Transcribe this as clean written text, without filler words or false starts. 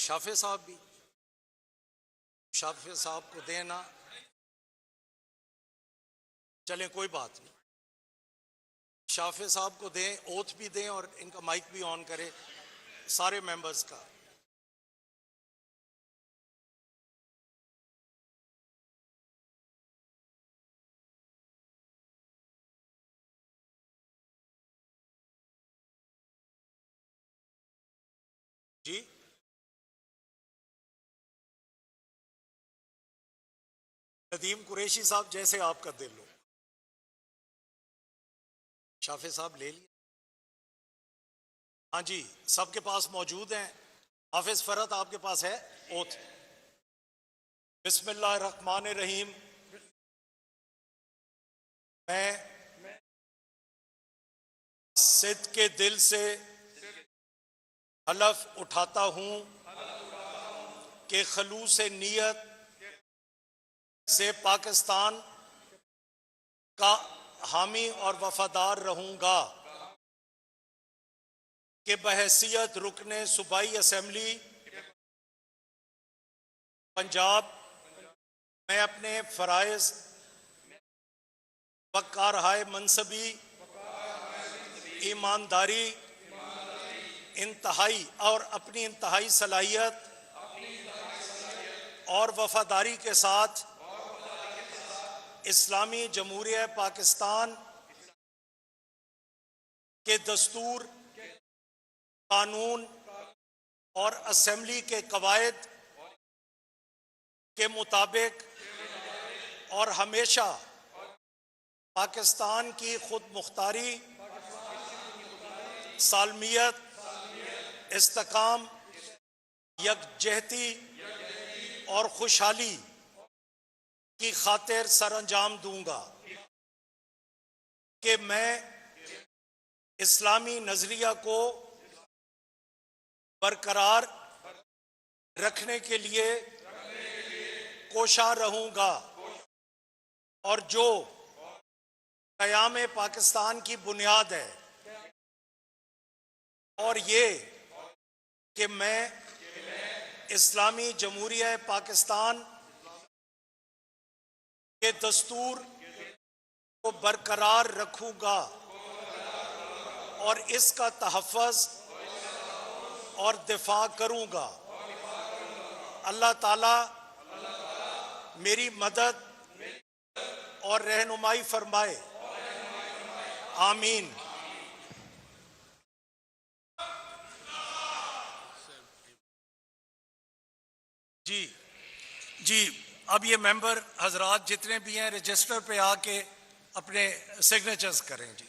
शाफे साहब भी, शाफे साहब को देना, चलें कोई बात नहीं, शाफे साहब को दें, ओथ भी दें और इनका माइक भी ऑन करें सारे मेंबर्स का। जी नदीम कुरैशी साहब, जैसे आपका दिल हो। शाफे साहब ले लिए? हाँ जी, सबके पास मौजूद हैं। हाफिज फरत आपके पास है ओथ? बिस्मिल्लाह रहमान रहीम। मैं सिद्ध के दिल से हलफ उठाता हूं कि खलूस नीयत से पाकिस्तान का हामी और वफादार रहूंगा, कि बहैसियत रुकने सूबाई असेंबली पंजाब मैं अपने फराइज व कारहाय मनसबी ईमानदारी इंतहाई और अपनी इंतहाई सलाहियत और वफादारी के साथ इस्लामी जमहूरिया पाकिस्तान के दस्तूर, कानून और असेंबली के कवायद के मुताबिक और हमेशा पाकिस्तान की खुद मुख्तारी, सालमियत, इस्तेकाम, यकजहती और खुशहाली की खातिर सरअंजाम दूंगा, कि मैं इस्लामी नजरिया को बरकरार रखने के लिए कोशा रहूंगा और जो क़याम पाकिस्तान की बुनियाद है, और ये कि मैं इस्लामी जमहूरिया पाकिस्तान के दस्तूर को बरकरार रखूंगा और इसका तहफ़्फ़ुज़ और दिफा करूंगा। अल्लाह ताला मेरी मदद और रहनुमाई फरमाए, आमीन। जी, अब ये मेंबर हजरात जितने भी हैं रजिस्टर पे आके अपने सिग्नेचर्स करें जी।